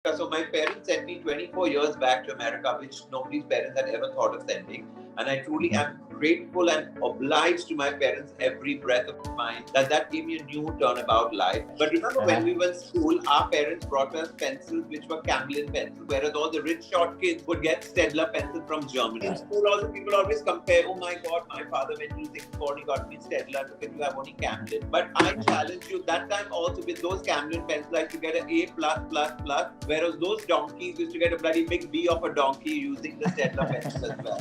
So my parents sent me 24 years back to America, which nobody's parents had ever thought of sending. And I truly am grateful and obliged to my parents every breath of mine that gave me a new turnabout life. But remember when we were in school, our parents brought us pencils which were Camlin pencils, whereas all the rich short kids would get Stedler pencils from Germany. In school also people always compare, oh my god, my father went to sixth form, he got me Stedler, because you have only Camlin. But I challenge you, that time also with those Camlin pencils I used to get an A+++, whereas those donkeys used to get a bloody big B of a donkey using the Stedler pencil as well.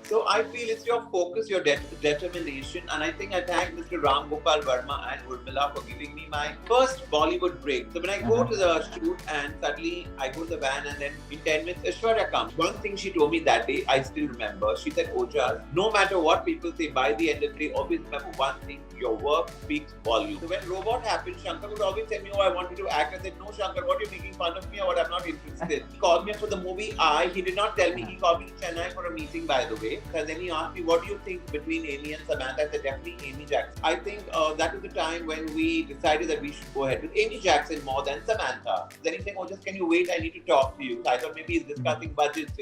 So I feel it's your focus, your determination, and I think I thank Mr. Ram Gopal Verma and Urmila for giving me my first Bollywood break. So when I go to the shoot and suddenly I go to the van and then in 10 minutes Aishwarya comes. One thing she told me that day, I still remember. She said, Ojas, no matter what people say, by the end of the day, always remember one thing, your work speaks volume. So when Robot happened, Shankar would always tell me, oh, I want you to act. I said, no, Shankar, what, you're making fun of me or what? I'm not interested. He called me for the movie he did not tell me, he called me to Chennai for a meeting, by the way. And then he asked me, what do you think between Amy and Samantha? I said, definitely Amy Jackson. I think that was the time when we decided that we should go ahead with Amy Jackson more than Samantha. Then he said, oh, just can you wait? I need to talk to you. So I thought maybe he's discussing budgets,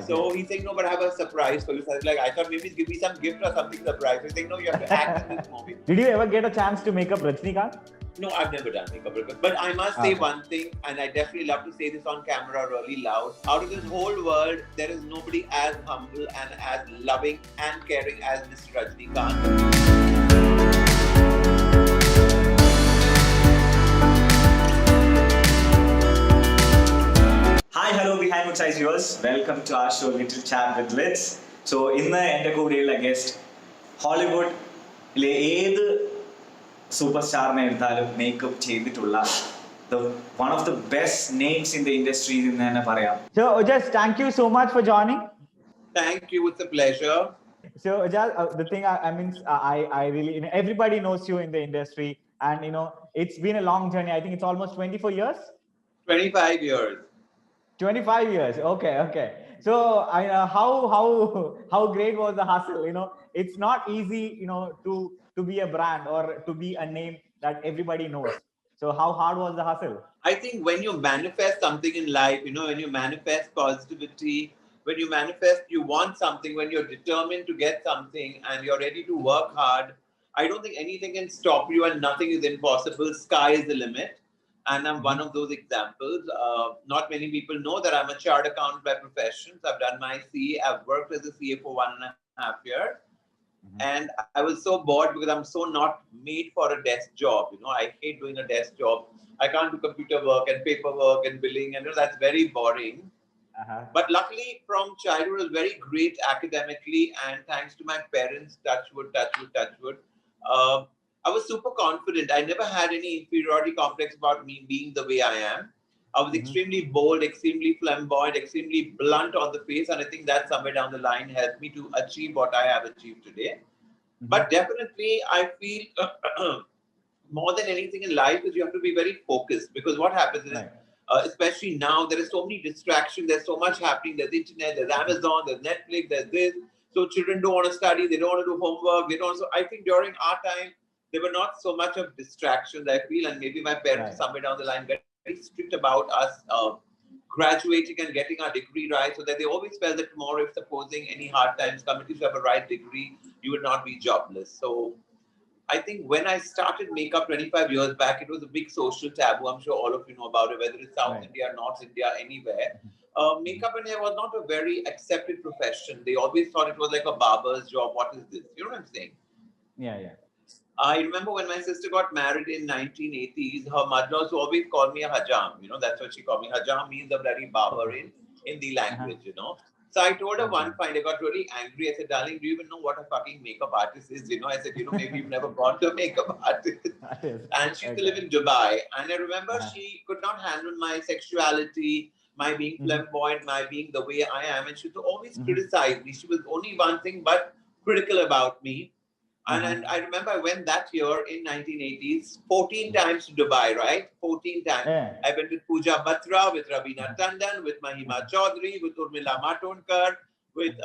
So he's saying, no, but I have a surprise for you. So I was like, I thought maybe he's give me some gift or something surprise. He's saying, no, you have to act in this movie. Did you ever get a chance to make up Rajnikant? No, I've never done makeup. But I must say one thing, and I definitely love to say this on camera really loud. Out of this whole world, there is nobody as humble and as loving and caring as Mr. Rajnikant. Hi, hello, behind which eyes viewers. Welcome to our show, Little Chat with Litz. So, in the എൻ്റെ a guest, Hollywood, സൂപ്പർസ്റ്റാറിനെ എടുത്താലും makeup ചെയ്തിട്ടുള്ള one of the best names in the industry എന്ന് തന്നെ പറയാം. So Ojas, thank you so much for joining. Thank you, it's a pleasure. So Ojas, the thing I mean, I really, everybody knows you in the industry, and it's been a long journey. I think it's almost 24 years. 25 years. 25 years. Okay. So how great was the hustle? It's not easy, to be a brand or to be a name that everybody knows. So how hard was the hustle? I think when you manifest something in life, when you manifest positivity, when you manifest you want something, when you're determined to get something and you're ready to work hard, I don't think anything can stop you and nothing is impossible. Sky is the limit. And I'm one of those examples. Not many people know that I'm a chartered accountant by profession. So I've done my CA. I've worked as a CA for 1.5 years. And I was so bored because I'm so not made for a desk job. I hate doing a desk job. I can't do computer work and paperwork and billing. And that's very boring. But luckily from childhood, I was very great academically. And thanks to my parents, touch wood. I was super confident. I never had any inferiority complex about me being the way I am. I was extremely bold, extremely flamboyant, extremely blunt on the face. And I think that somewhere down the line helped me to achieve what I have achieved today. But definitely, I feel more than anything in life is you have to be very focused. Because what happens is, especially now, there is so many distractions. There's so much happening. There's internet, there's Amazon, there's Netflix, there's this. So children don't want to study. They don't want to do homework. They don't. So I think during our time, there were not so much of distractions, I feel, and maybe my parents somewhere down the line very strict about us graduating and getting our degree right, so that they always felt that tomorrow, if supposing any hard times come, if you have a right degree, you would not be jobless. So I think when I started makeup 25 years back, it was a big social taboo. I'm sure all of you know about it, whether it's South India, North India, anywhere. Makeup and hair was not a very accepted profession. They always thought it was like a barber's job. What is this? You know what I'm saying? Yeah. I remember when my sister got married in 1980s, her mother always called me a hajam. That's what she called me. Hajam means a bloody barber in Hindi language, So I told her one fine, I got really angry. I said, darling, do you even know what a fucking makeup artist is? I said, maybe you've never gone to a makeup artist. And she used to live in Dubai. And I remember she could not handle my sexuality, my being flamboyant, my being the way I am. And she would always criticize me. She was only one thing but critical about me. And I remember I went that year in 1980s 14 times to Dubai, right? 14 times. I went with Pooja Batra, with Raveena Tandon, with Mahima Chaudhary, with Urmila Matondkar, with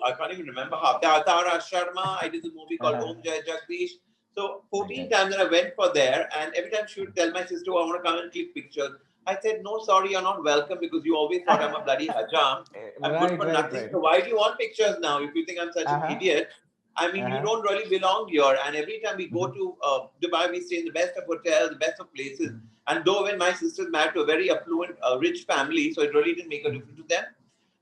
I can't even remember how. Tara Sharma. I did a movie called Om Jai Jagdish. So 14 times that I went for there, and every time she would tell my sister, oh, I want to come and click pictures. I said, no, sorry, you're not welcome because you always thought I'm a bloody hajam. I'm good for nothing. So why do you want pictures now if you think I'm such an idiot? I mean, you don't really belong here. And every time we go to Dubai, we stay in the best of hotels, the best of places. And though when my sister's married to a very affluent, rich family, so it really didn't make a difference to them.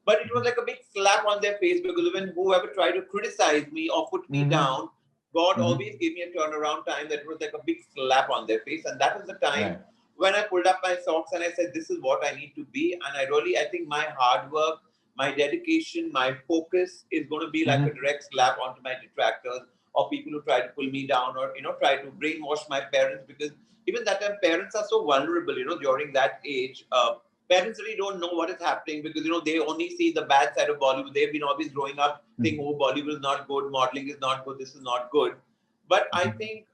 But it was like a big slap on their face because even whoever tried to criticize me or put me down, God always gave me a turnaround time that was like a big slap on their face. And that was the time when I pulled up my socks and I said, this is what I need to be. And I think my hard work, my dedication, my focus is going to be like a direct slap onto my detractors or people who try to pull me down or, try to brainwash my parents because even that time parents are so vulnerable, during that age. Parents really don't know what is happening because, they only see the bad side of Bollywood. They've been always growing up thinking, oh, Bollywood is not good, modeling is not good, this is not good. But I think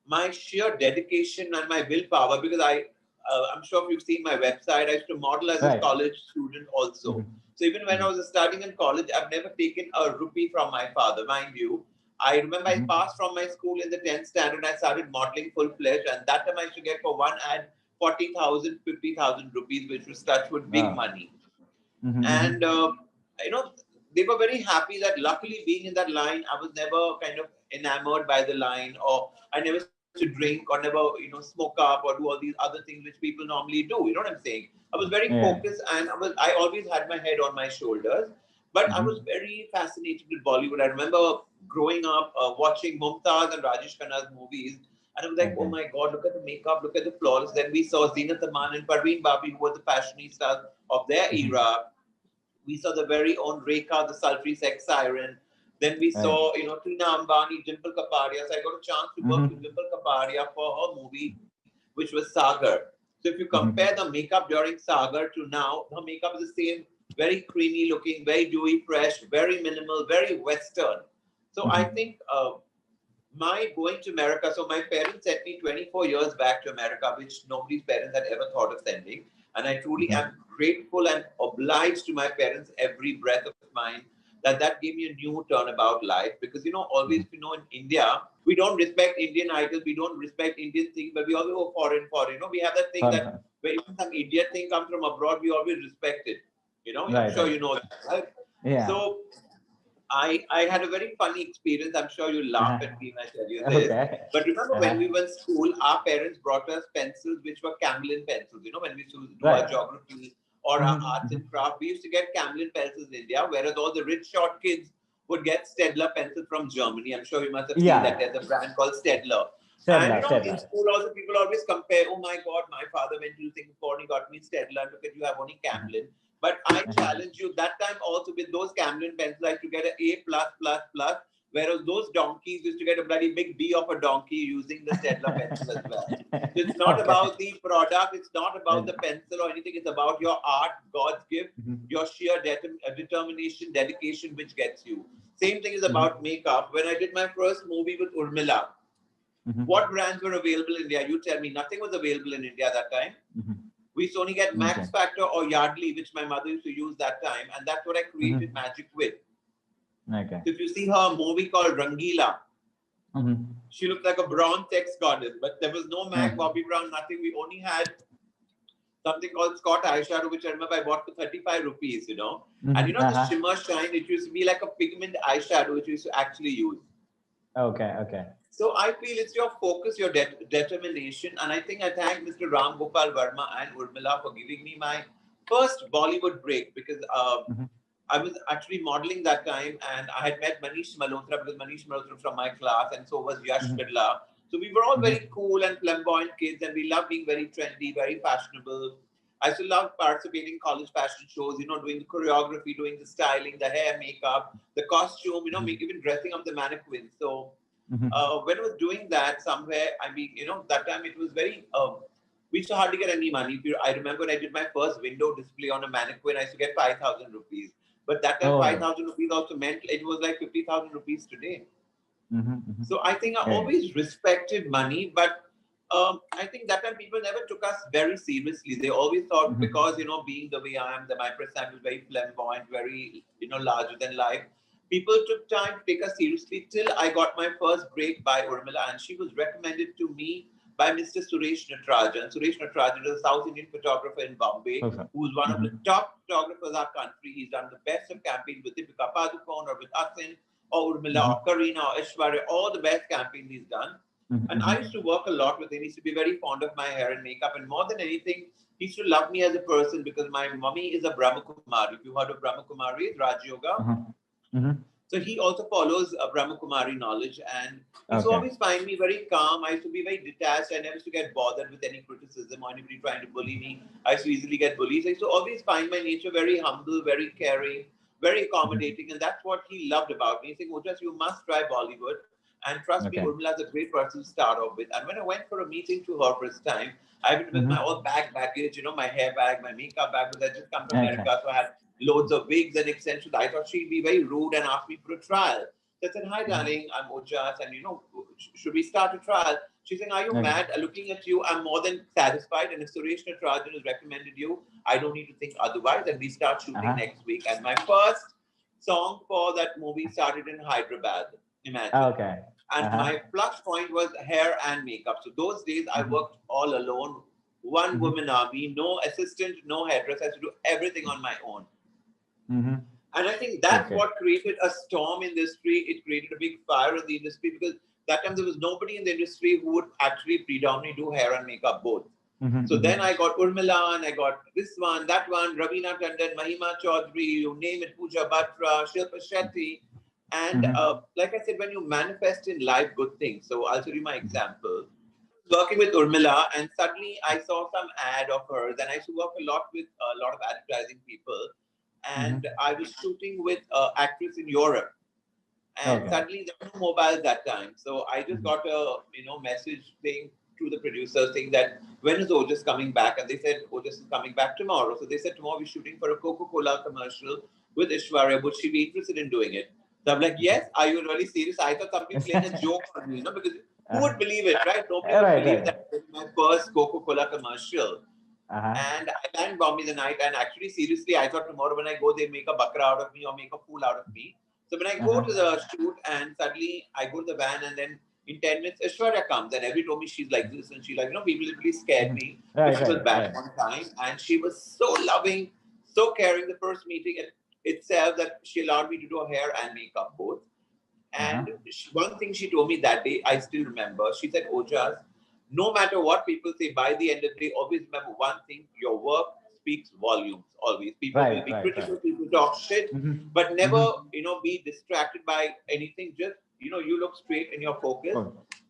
my sheer dedication and my willpower, because I'm sure if you've seen my website, I used to model as a college student also. So even when I was studying in college, I've never taken a rupee from my father, mind you. I remember I passed from my school in the 10th standard. I started modeling full-fledged, and that time I used to get for one ad 40,000, 50,000 rupees, which was such with big money. And, they were very happy that luckily being in that line, I was never kind of enamored by the line or I never used to drink or never, smoke up or do all these other things which people normally do. You know what I'm saying? I was very focused and I always had my head on my shoulders. But I was very fascinated with Bollywood. I remember growing up watching Mumtaz and Rajesh Khanna's movies. And I was like, oh my God, look at the makeup, look at the flaws. Then we saw Zeenat Aman and Parveen Babi, who were the fashionistas of their era. We saw the very own Rekha, the sultry sex siren. Then we saw, Tina Ambani, Dimple Kapadia. So I got a chance to work with Dimple Kapadia for her movie, which was Sagar. So if you compare the makeup during Sagar to now, her makeup is the same, very creamy looking, very dewy, fresh, very minimal, very Western. So I think my going to America, so my parents sent me 24 years back to America, which nobody's parents had ever thought of sending. And I truly am grateful and obliged to my parents every breath of mine that gave me a new turnabout life. Because, always, in India, we don't respect Indian idols, we don't respect Indian things, but we always go foreign. We have that thing that when some Indian thing comes from abroad, we always respect it. I'm sure you know that, right? Yeah. So I had a very funny experience. I'm sure you'll laugh at me when I tell you this. But remember when we were in school, our parents brought us pencils which were Camlin pencils. When we used to do our geography or our arts and craft, we used to get Camlin pencils in India, whereas all the rich short kids would get Stedler pencils from Germany. I'm sure you must have seen that there's a brand called Stedler. And in school also people always compare, oh my God, my father went to Singapore and he got me Stedler, and look at you have only Camlin. But I challenge you, that time also with those Camlin pencils, I used to get an A+++, whereas those donkeys used to get a bloody big B of a donkey using the Stedler pencil as well. So it's not about the product, it's not about the pencil or anything, it's about your art, God's gift, your sheer determination, dedication, which gets you. Same thing is about makeup. When I did my first movie with Urmila, what brands were available in India? You tell me. Nothing was available in India that time. We used to only get Max Factor or Yardley, which my mother used to use that time. And that's what I created magic with. So if you see her movie called Rangila, she looked like a bronze sex goddess. But there was no MAC, Bobby Brown, nothing. We only had something called Scott eyeshadow, which I remember I bought for 35 rupees, And the shimmer shine, it used to be like a pigment eyeshadow, which we used to actually use. Okay. So I feel it's your focus, your determination. And I think I thank Mr. Ram Gopal Verma and Urmila for giving me my first Bollywood break because I was actually modeling that time and I had met Manish Malhotra because Manish Malhotra was from my class and so was Yash Birla. So we were all very cool and flamboyant kids and we loved being very trendy, very fashionable. I still love participating in college fashion shows, doing the choreography, doing the styling, the hair, makeup, the costume, even dressing up the mannequins. So when I was doing that somewhere, that time it was very, we used to hardly get any money. I remember when I did my first window display on a mannequin, I used to get 5,000 rupees. But that time 5,000 rupees also meant it was like 50,000 rupees today. So I think I always respected money, but I think that time people never took us very seriously. They always thought because, being the way I am, that my personality was very flamboyant, very, larger than life. People took time to take us seriously till I got my first break by Urmila and she was recommended to me by Mr. Suresh Natarajan. Suresh Natarajan is a South Indian photographer in Bombay, who's one of the top photographers of our country. He's done the best of campaigns with Deepika Padukone or with Asin or Urmila or Karina or Aishwarya, all the best campaigns he's done. And I used to work a lot with him. He used to be very fond of my hair and makeup. And more than anything, he used to love me as a person because my mummy is a Brahma Kumari. If you heard of Brahma Kumari, Raj Yoga. So he also follows Brahma Kumari knowledge, and he used to always find me very calm. I used to be very detached. I never used to get bothered with any criticism or anybody trying to bully me. I used to easily get bullied. So I used to always find my nature very humble, very caring, very accommodating, and that's what he loved about me. He said, Ojas, you must try Bollywood. And trust me, Urmila is a great person to start off with. And when I went for a meeting to her first time, I went with my whole baggage, my hair bag, my makeup bag, because I just come to America, so I had loads of wigs and extensions. I thought she'd be very rude and ask me for a trial. So I said, hi, darling, I'm Ojas, and should we start a trial? She's saying, are you mad? Looking at you, I'm more than satisfied. And if Suresh Natarajan has recommended you, I don't need to think otherwise. And we start shooting next week. And my first song for that movie started in Hyderabad. Imagine. And my plus point was hair and makeup. So those days I worked all alone, one woman army, no assistant, no hairdresser. I had to do everything on my own. And I think that's what created a storm in the industry. It created a big fire in the industry because that time there was nobody in the industry who would actually predominantly do hair and makeup both. So then I got Urmila and I got this one, that one, Ravina Tandon, Mahima Chaudhary, you name it, Pooja Batra, Shilpa Shetty. And like I said, when you manifest in life good things, so I'll tell you my example. Working with Urmila, and suddenly I saw some ad of hers, and I used to work a lot with a lot of advertising people. And I was shooting with an actress in Europe. And suddenly there were no mobiles that time. So I just got a message saying to the producer saying that when is Ojas coming back? And they said Ojas is coming back tomorrow. So they said tomorrow we're shooting for a Coca-Cola commercial with Aishwarya. Would she be interested in doing it? So I'm like, yes, are you really serious? I thought somebody playing a joke on me, because who would believe it, right? Nobody would believe that it was my first Coca-Cola commercial. And I land Bombay the night, and actually, seriously, I thought tomorrow when I go, they make a bakra out of me or make a fool out of me. So when I go to the shoot, and suddenly I go to the van, and then in 10 minutes, Aishwarya comes, and everybody told me she's like this, and she's like, people literally scared me. But she was back one time, and she was so loving, so caring. The first meeting itself that she allowed me to do hair and makeup both. And one thing she told me that day, I still remember. She said, Ojas, no matter what people say, by the end of the day, always remember one thing: your work speaks volumes. Always, people will be critical, people talk shit, but never, be distracted by anything. Just, you look straight and you're focused.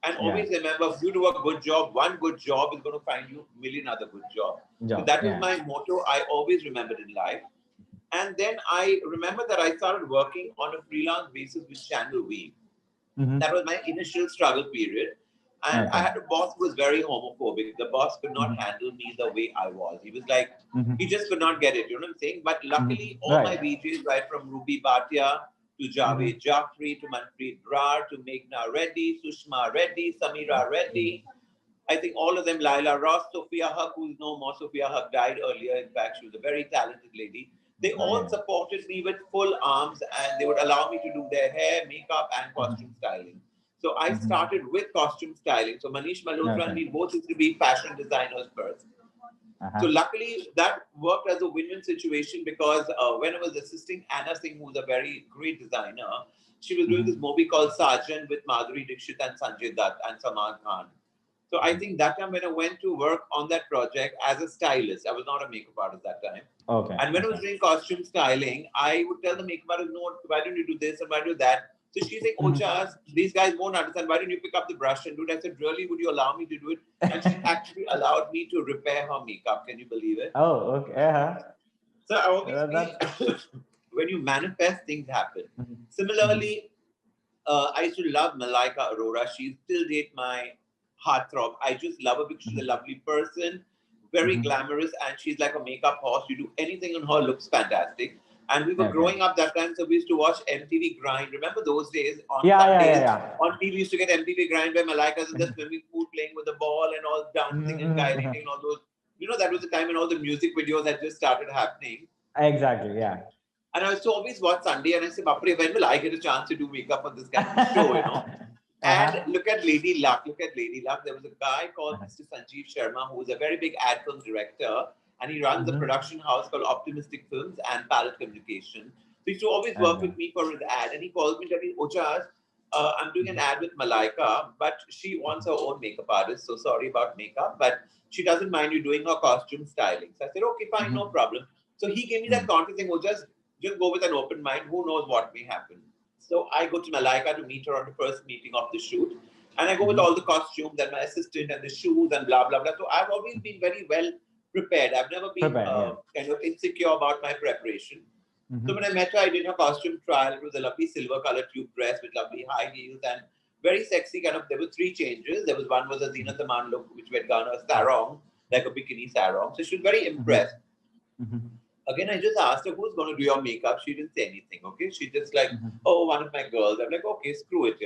And always remember, if you do a good job, one good job is going to find you a million other good jobs. So that is my motto. I always remembered in life. And then I remember that I started working on a freelance basis with Channel V. That was my initial struggle period. And I had a boss who was very homophobic. The boss could not handle me the way I was. He was like, he just could not get it. You know what I'm saying? But luckily, all my VJs, right from Ruby Bhatia to Javed Jaffrey to Manpreet Brar to Meghna Reddy, Sushma Reddy, Samira Reddy, I think all of them, Laila Ross, Sophia Haq, who's no more. Sophia Haq died earlier. In fact, she was a very talented lady. They all supported me with full arms, and they would allow me to do their hair, makeup, and costume styling. So I started with costume styling. So Manish Malhotra and me both used to be fashion designers first. So luckily, that worked as a win-win situation because when I was assisting Anna Singh, who's a very great designer, she was doing this movie called Sarjan with Madhuri Dixit and Sanjay Dutt and Salman Khan. So I think that time when I went to work on that project as a stylist, I was not a makeup artist that time. And when I was doing costume styling, I would tell the makeup artist, no, why don't you do this and why do that? So she's like, Ojas, these guys won't understand. Why don't you pick up the brush and do it? I said, really, would you allow me to do it? And she actually allowed me to repair her makeup. Can you believe it? So obviously, when you manifest, things happen. Similarly, I used to love Malaika Arora. She still date my heartthrob. I just love her because she's a lovely person, very glamorous, and she's like a makeup horse. You do anything on her, looks fantastic. And we were growing up that time, so we used to watch MTV Grind. Remember those days? On Sundays, on TV, we used to get MTV Grind where Malaika's in the swimming pool playing with the ball and all dancing and guiding and all those. That was the time when all the music videos had just started happening. And I used to always watch Sunday and I said, Bapre, when will I get a chance to do makeup on this kind of show, And look at Lady Luck. Look at Lady Luck. There was a guy called Uh-huh. Mr. Sanjeev Sharma, who is a very big ad film director, and he runs a production house called Optimistic Films and Palette Communication. So he used to always work with me for his ad, and he calls me, telling me, Ojas, I'm doing an ad with Malaika, but she wants her own makeup artist. So sorry about makeup, but she doesn't mind you doing her costume styling. So I said, okay, fine, no problem. So he gave me that confidence saying, just go with an open mind. Who knows what may happen? So I go to Malaika to meet her on the first meeting of the shoot. And I go with all the costumes and my assistant and the shoes and blah, blah, blah. So I've always been very well prepared. I've never been kind of insecure about my preparation. So when I met her, I did her costume trial. It was a lovely silver colored tube dress with lovely high heels and very sexy kind of. There were three changes. There was one was a Zina Zaman look, which had gone a sarong, like a bikini sarong. So she was very impressed. Again, I just asked her, who's going to do your makeup? She didn't say anything, okay? She just like, oh, one of my girls. I'm like, okay, screw it,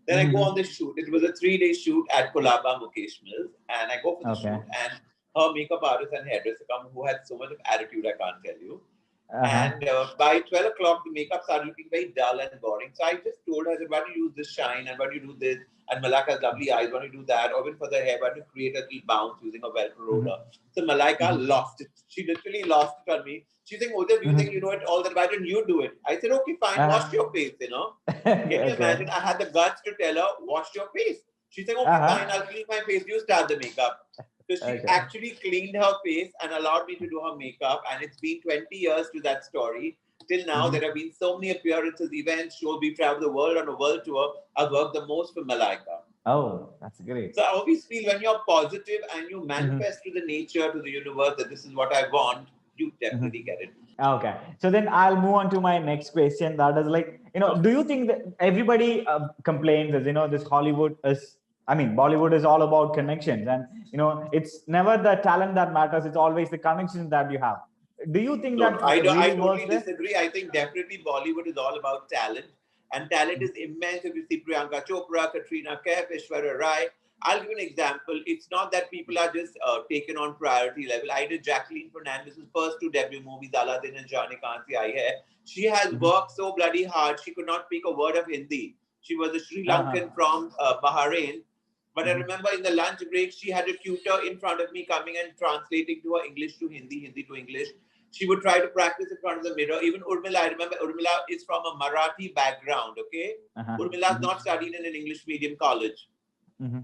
Then I go on the shoot. It was a 3-day shoot at Kolaba Mukesh Mills. And I go for the shoot. And her makeup artist and hairdresser come who had so much of attitude, I can't tell you. And by 12 o'clock, the makeup started looking very dull and boring. So I just told her, I said, why don't you use this shine? And why don't you do this? And Malaika has lovely eyes. Why don't you do that? Or even for the hair, why don't you create a little bounce using a Velcro roller? So Malaika lost it. She literally lost it on me. She's saying, Ojas, you think you know it all, then why don't you do it? I said, okay, fine, wash your face, Can you imagine? I had the guts to tell her, wash your face. She said, okay, fine, I'll clean my face. You start the makeup. So she actually cleaned her face and allowed me to do her makeup. And it's been 20 years to that story. Till now, there have been so many appearances, events, shows. We've traveled the world on a world tour. I've worked the most for Malaika. Oh, that's great. So I always feel when you're positive and you manifest to the nature, to the universe, that this is what I want, you definitely get it. Okay. So then I'll move on to my next question. That is like, do you think that everybody complains as, this Hollywood is, Bollywood is all about connections, and, it's never the talent that matters. It's always the connections that you have. Do you think that I really totally works disagree. I think definitely Bollywood is all about talent, and talent is immense. If you see Priyanka Chopra, Katrina Kaif, Aishwarya Rai, I'll give you an example. It's not that people are just taken on priority level. I did Jacqueline Fernandez's first 2 debut movies, Aladdin and Jaane Kahan Se Aayi Hai. She has worked so bloody hard. She could not speak a word of Hindi. She was a Sri Lankan from Bahrain. But I remember in the lunch break, she had a tutor in front of me coming and translating to her English to Hindi, Hindi to English. She would try to practice in front of the mirror. Even Urmila, I remember Urmila is from a Marathi background, okay? Urmila is not studied in an English medium college.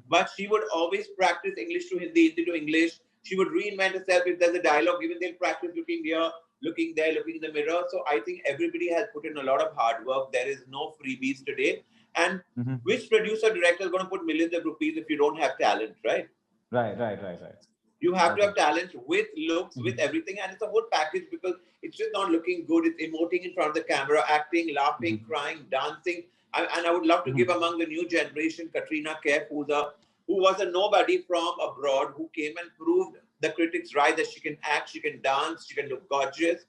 But she would always practice English to Hindi, Hindi to English. She would reinvent herself. If there's a dialogue, even they'll practice looking here, looking there, looking in the mirror. So I think everybody has put in a lot of hard work. There is no freebies today. And which producer, director is going to put millions of rupees if you don't have talent, right? Right. You have to have talent with looks, with everything. And it's a whole package, because it's just not looking good. It's emoting in front of the camera, acting, laughing, crying, dancing. And I would love to give among the new generation, Katrina Kaif, who was a nobody from abroad, who came and proved the critics right that she can act, she can dance, she can look gorgeous.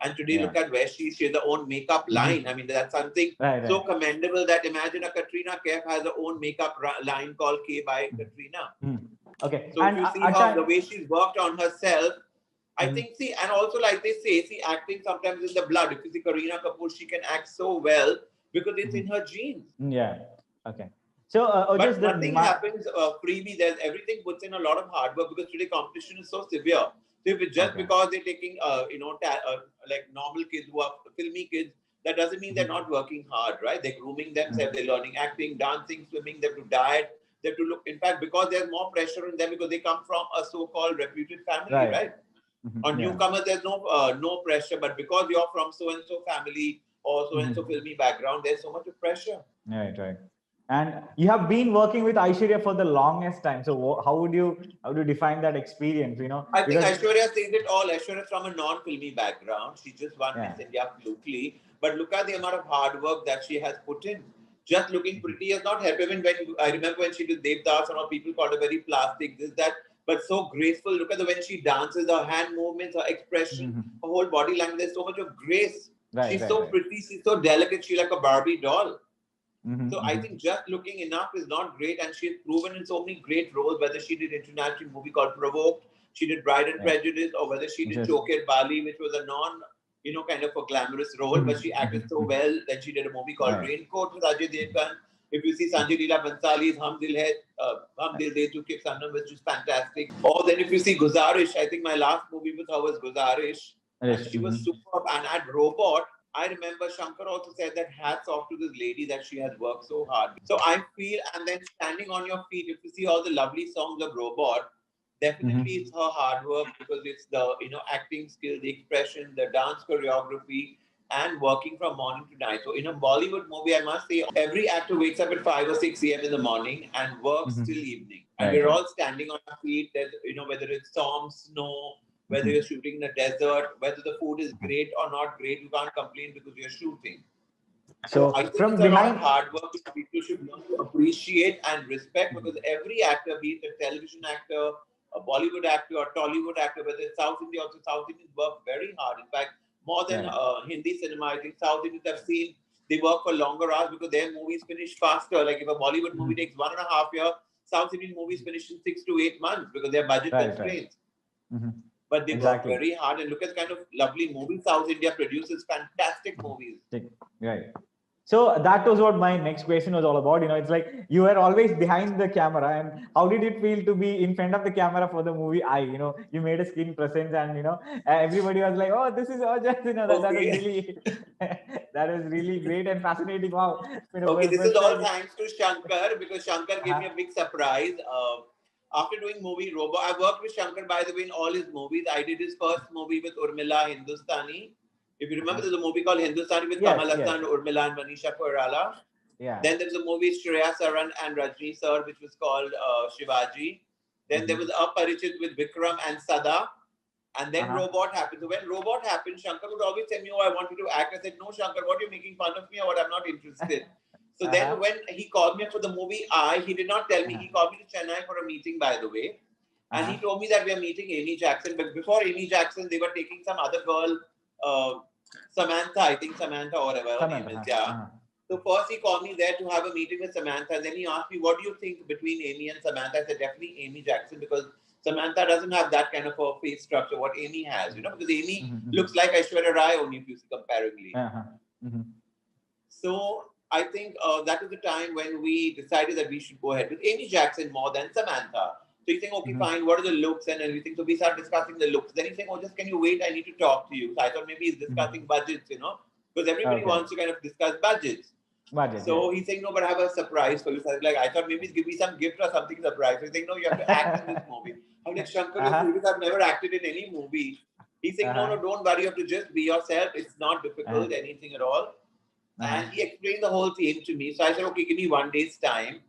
And today, look at where she is. She has her own makeup line. That's something so commendable that imagine a Katrina Kaif has her own makeup line called K by Katrina. Okay. So if you see how the way she's worked on herself, I think, and also like they say, acting sometimes is the blood. If you see Kareena Kapoor, she can act so well because it's in her genes. Yeah. Okay. So, but nothing happens freebie. There's everything puts in a lot of hard work, because today competition is so severe. So if it's just because they're taking, like normal kids who are filmy kids, that doesn't mean they're not working hard, right? They're grooming themselves, they're learning acting, dancing, swimming, they have to diet, they have to look. In fact, because there's more pressure on them because they come from a so-called reputed family, right? On newcomers, there's no pressure, but because you're from so-and-so family or so-and-so filmy background, there's so much of pressure. Right. And you have been working with Aishwarya for the longest time. So how would you define that experience? I think Aishwarya says it all. Aishwarya is from a non-filmy background. She just won Miss India flukely. But look at the amount of hard work that she has put in. Just looking pretty has not helped. Even when I remember when she did Devdas, and all people called her very plastic, this, that, but so graceful. Look at the when she dances, her hand movements, her expression, her whole body language. There's so much of grace. She's so pretty. She's so delicate. She's like a Barbie doll. So I think just looking enough is not great, and she's proven in so many great roles, whether she did international movie called Provoked, she did Bride and Prejudice, or whether she did Choker Bali, which was a kind of a glamorous role, but she acted so well. Then she did a movie called Raincoat with Ajay Devgan. If you see Sanjay Leela Bhansali's Hum Dil De Chuke Sanam, which is fantastic. Or then if you see Guzarish, I think my last movie with her was Guzarish. And she was superb. And at Robot, I remember Shankar also said that hats off to this lady that she has worked so hard. So I feel, and then standing on your feet, if you see all the lovely songs of Robot, definitely it's her hard work because it's the acting skill, the expression, the dance choreography, and working from morning to night. So in a Bollywood movie, I must say every actor wakes up at 5 or 6 a.m. in the morning and works till evening. And we're all standing on our feet. There's, whether it's storm, snow, whether you're shooting in a desert, whether the food is great or not great, you can't complain because you're shooting. So I think from it's a lot of hard work which people should learn to appreciate and respect because every actor, be it a television actor, a Bollywood actor, or Tollywood actor, whether it's South India, also South Indians work very hard. In fact, more than Hindi cinema, I think South Indians have seen they work for longer hours because their movies finish faster. Like if a Bollywood movie takes 1.5 years, South Indian movies finish in 6 to 8 months because their budget constraints. But they work very hard and look at the kind of lovely movies South India produces, fantastic movies. Right. So that was what my next question was all about. It's like you were always behind the camera, and how did it feel to be in front of the camera for the movie I? You made a screen presence, and everybody was like, "Oh, this is Ojas." That was really that was really great and fascinating. Wow. Okay, this is all thanks to Shankar because Shankar gave me a big surprise. After doing movie Robot, I worked with Shankar, by the way, in all his movies. I did his first movie with Urmila, Hindustani. If you remember, there's a movie called Hindustani with Kamal Hassan, Urmila and Manisha Koirala. Then there was a movie Shreya Saran and Rajni Sir, which was called Shivaji. Then there was Aparichit with Vikram and Sada. And then Robot happened. So when Robot happened, Shankar would always tell me, "Oh, I want you to act." I said, "No, Shankar, what are you making fun of me or what? I'm not interested." So then when he called me for the movie he did not tell me. He called me to Chennai for a meeting, by the way. And he told me that we are meeting Amy Jackson. But before Amy Jackson, they were taking some other girl, Samantha, I think Samantha or whatever her name is. So first he called me there to have a meeting with Samantha. And then he asked me, "What do you think between Amy and Samantha?" I said, "Definitely Amy Jackson because Samantha doesn't have that kind of a face structure what Amy has, because Amy looks like Aishwarya Rai only if you see comparatively." So I think that was the time when we decided that we should go ahead with Amy Jackson more than Samantha. So he's saying, "Okay, fine, what are the looks and everything?" So we start discussing the looks. Then he's saying, "Oh, just can you wait? I need to talk to you." So I thought maybe he's discussing budgets, because everybody wants to kind of discuss budgets. So he's saying, "No, but I have a surprise for you." So I was like, I thought maybe he's give me some gift or something surprise. So he's saying, "No, you have to act in this movie." I'm like, "Shankar, I've never acted in any movie." He's saying, "No, don't worry. You have to just be yourself. It's not difficult, anything at all." And he explained the whole thing to me. So I said, "Okay, give me 1 day's time."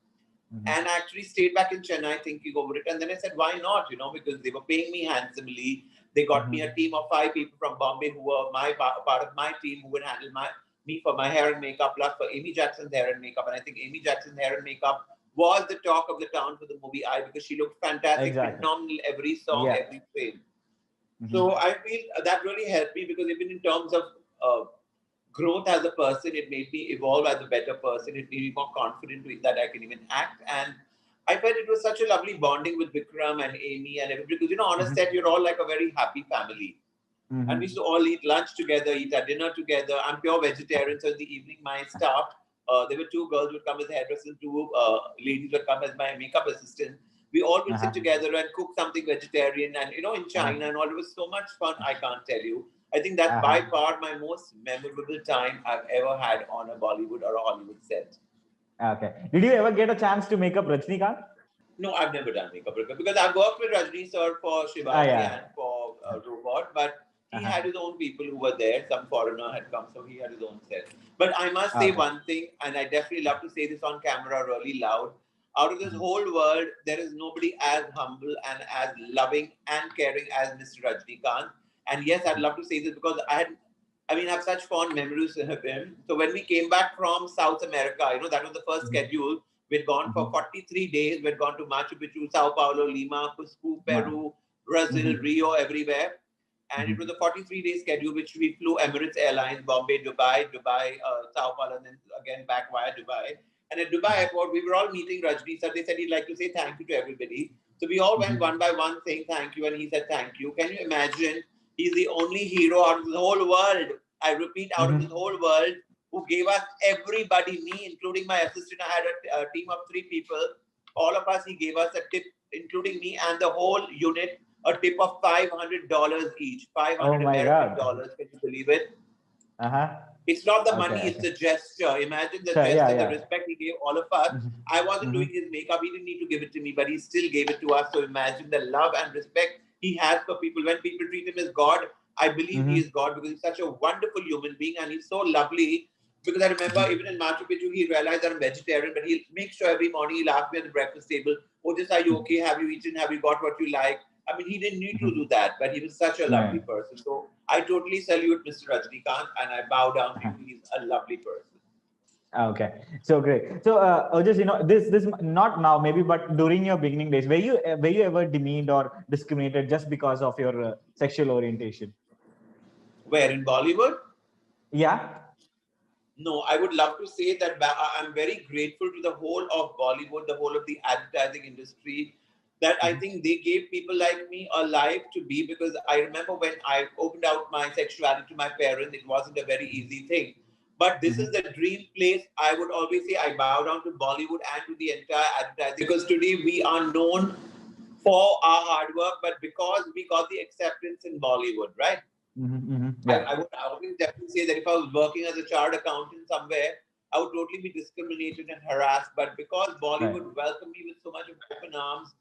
And I actually stayed back in Chennai thinking over it. And then I said, "Why not?" Because they were paying me handsomely. They got me a team of 5 people from Bombay who were part of my team who would handle me for my hair and makeup, plus for Amy Jackson's hair and makeup. And I think Amy Jackson's hair and makeup was the talk of the town for the movie because she looked fantastic, phenomenal, every song, every frame. So I feel that really helped me because even in terms of growth as a person, it made me evolve as a better person. It made me more confident that I can even act. And I felt it was such a lovely bonding with Vikram and Amy and everybody because, on a set, you're all like a very happy family. And we used to all eat lunch together, eat our dinner together. I'm pure vegetarian, so in the evening, my staff, there were 2 girls who would come as hairdressers, 2 ladies would come as my makeup assistant. We all would sit together and cook something vegetarian and, in China and all. It was so much fun, I can't tell you. I think that's by far my most memorable time I've ever had on a Bollywood or a Hollywood set. Okay. Did you ever get a chance to make up Rajnikant? No, I've never done makeup because I've worked with Rajni sir for Shivaji and for Robot, but he had his own people who were there. Some foreigner had come, so he had his own set. But I must say one thing, and I definitely love to say this on camera really loud. Out of this whole world, there is nobody as humble and as loving and caring as Mr. Rajnikant. And yes, I'd love to say this because I have such fond memories of him. So when we came back from South America, that was the first schedule. We'd gone for 43 days. We'd gone to Machu Picchu, Sao Paulo, Lima, Cusco, Peru, Brazil, Rio, everywhere. And it was a 43-day schedule, which we flew Emirates Airlines, Bombay, Dubai, Sao Paulo, and then again back via Dubai. And at Dubai airport, we were all meeting Rajni sir. They said he'd like to say thank you to everybody. So we all went one by one saying thank you. And he said thank you. Can you imagine? He's the only hero out of the whole world. I repeat, out of this whole world who gave us everybody, me, including my assistant. I had a team of 3 people. All of us, he gave us a tip, including me and the whole unit, a tip of $500 each. 500 Oh my American God. dollars. Can you believe it? Uh-huh. It's not the money, Okay. it's the gesture. Imagine the Sure, gesture, the yeah. respect he gave all of us. I wasn't Mhm. doing his makeup. He didn't need to give it to me, but he still gave it to us. So imagine the love and respect he has for people. When people treat him as God, I believe he is God because he's such a wonderful human being and he's so lovely. Because I remember even in Machu Picchu, he realized that I'm vegetarian, but he'll make sure every morning he'll ask me at the breakfast table, oh, just are you okay? Have you eaten? Have you got what you like? I mean, he didn't need to do that, but he was such a lovely person. So I totally salute Mr. Rajnikant and I bow down to you. He's a lovely person. Okay, so great. So, just this not now maybe, but during your beginning days, were you ever demeaned or discriminated just because of your sexual orientation? Where in Bollywood? Yeah. No, I would love to say that I'm very grateful to the whole of Bollywood, the whole of the advertising industry, that I think they gave people like me a life to be, because I remember when I opened out my sexuality to my parents, it wasn't a very easy thing. But this is the dream place. I would always say I bow down to Bollywood and to the entire advertising, because today we are known for our hard work, but because we got the acceptance in Bollywood, right? Yeah. I would always definitely say that if I was working as a chartered accountant somewhere, I would totally be discriminated and harassed. But because Bollywood welcomed me with so much of open arms,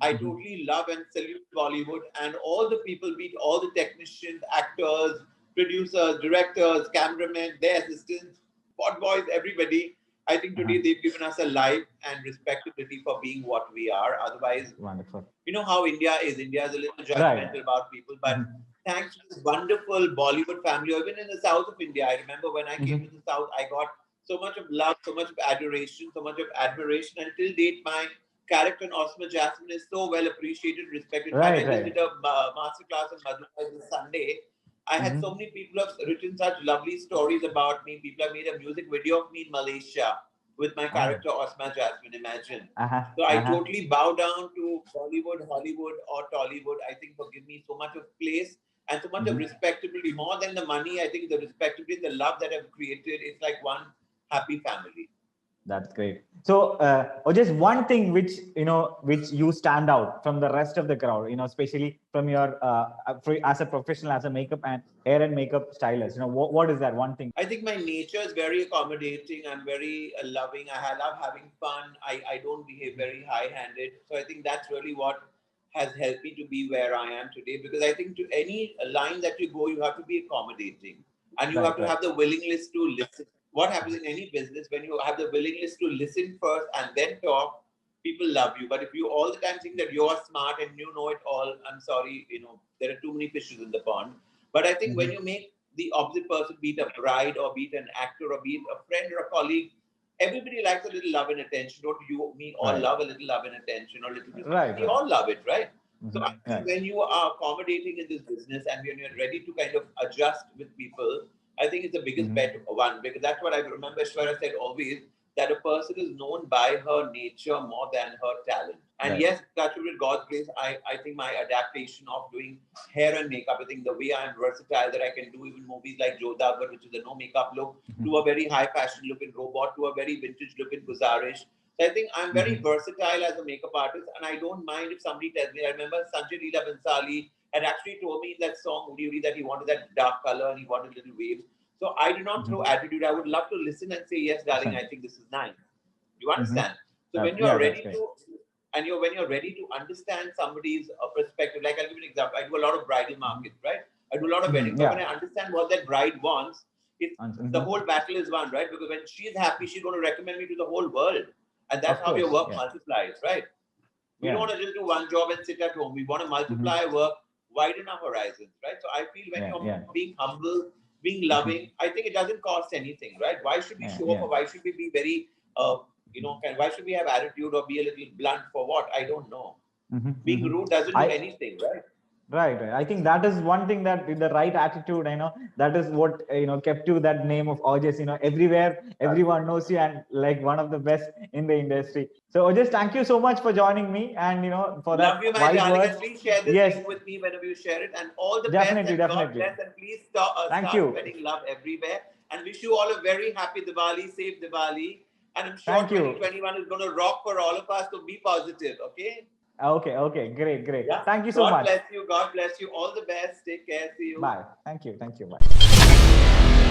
I totally love and salute Bollywood and all the people, be it all the technicians, actors, producers, directors, cameramen, their assistants, pot boys, everybody. I think today they've given us a life and respectability for being what we are. Otherwise, Wonderful. you know how India is. India is a little judgmental about people, but thanks to this wonderful Bollywood family, or even in the south of India, I remember when I came to the south, I got so much of love, so much of adoration, so much of admiration. And till date, my character in Osma Jasmine is so well appreciated, respected. In fact, I just did a masterclass on Madhura this Sunday. I had so many people who have written such lovely stories about me. People have made a music video of me in Malaysia with my character Osma Jasmine, imagine. So I totally bow down to Bollywood, Hollywood, or Tollywood. I think for giving me so much of place and so much of respectability. More than the money, I think the respectability, the love that I've created, it's like one happy family. That's great. So, or just one thing which you stand out from the rest of the crowd, especially from your as a professional, as a makeup and hair and makeup stylist. What is that one thing? I think my nature is very accommodating. I'm very loving. I love having fun. I don't behave very high-handed. So I think that's really what has helped me to be where I am today. Because I think to any line that you go, you have to be accommodating, and you have to have the willingness to listen. What happens in any business, when you have the willingness to listen first and then talk, people love you. But if you all the time think that you are smart and you know it all, I'm sorry, there are too many fishes in the pond. But I think when you make the opposite person, be it a bride or be it an actor or be it a friend or a colleague, everybody likes a little love and attention. Don't you, me, all love a little love and attention or a little bit. We all love it, right? So I think when you are accommodating in this business and when you're ready to kind of adjust with people, I think it's the biggest bet one, because that's what I remember Shwara said always, that a person is known by her nature more than her talent. And yes, touch with God's grace, I think my adaptation of doing hair and makeup, I think the way I'm versatile, that I can do even movies like Jodhagar, which is a no makeup look, to a very high fashion look in Robot, to a very vintage look in Guzarish. So I think I'm very versatile as a makeup artist, and I don't mind if somebody tells me. I remember Sanjay Leela Bansali had actually told me in that song Udi Udi that he wanted that dark color and he wanted little waves. So I do not throw attitude. I would love to listen and say, yes, darling, I think this is nice. You understand? So when you are ready to, and when you're ready to understand somebody's perspective, like I'll give you an example. I do a lot of bridal markets, right? I do a lot of weddings. But when I understand what that bride wants, the whole battle is won, right? Because when she's happy, she's going to recommend me to the whole world. And that's how your work multiplies, right? We don't want to just do one job and sit at home. We want to multiply work, widen our horizons, right? So I feel when you're being humble, being loving, I think it doesn't cost anything, right? Why should we show up or why should we be very, why should we have attitude or be a little blunt for what? I don't know. Being rude doesn't do anything, right? Right. I think that is one thing, that the right attitude, that is what, kept you that name of Ojas, everywhere, everyone knows you, and like one of the best in the industry. So Ojas, thank you so much for joining me, and, for that. Love you, my darling, and please share this link with me whenever you share it, and all the best, and God bless, and please start spreading love everywhere. and wish you all a very happy Diwali, safe Diwali. And I'm sure Thank you. 2021 is going to rock for all of us. So be positive, okay? Okay. Great. Yeah. Thank you so God much. bless you. God bless you. All the best. Take care. See you. Bye. Thank you. Bye.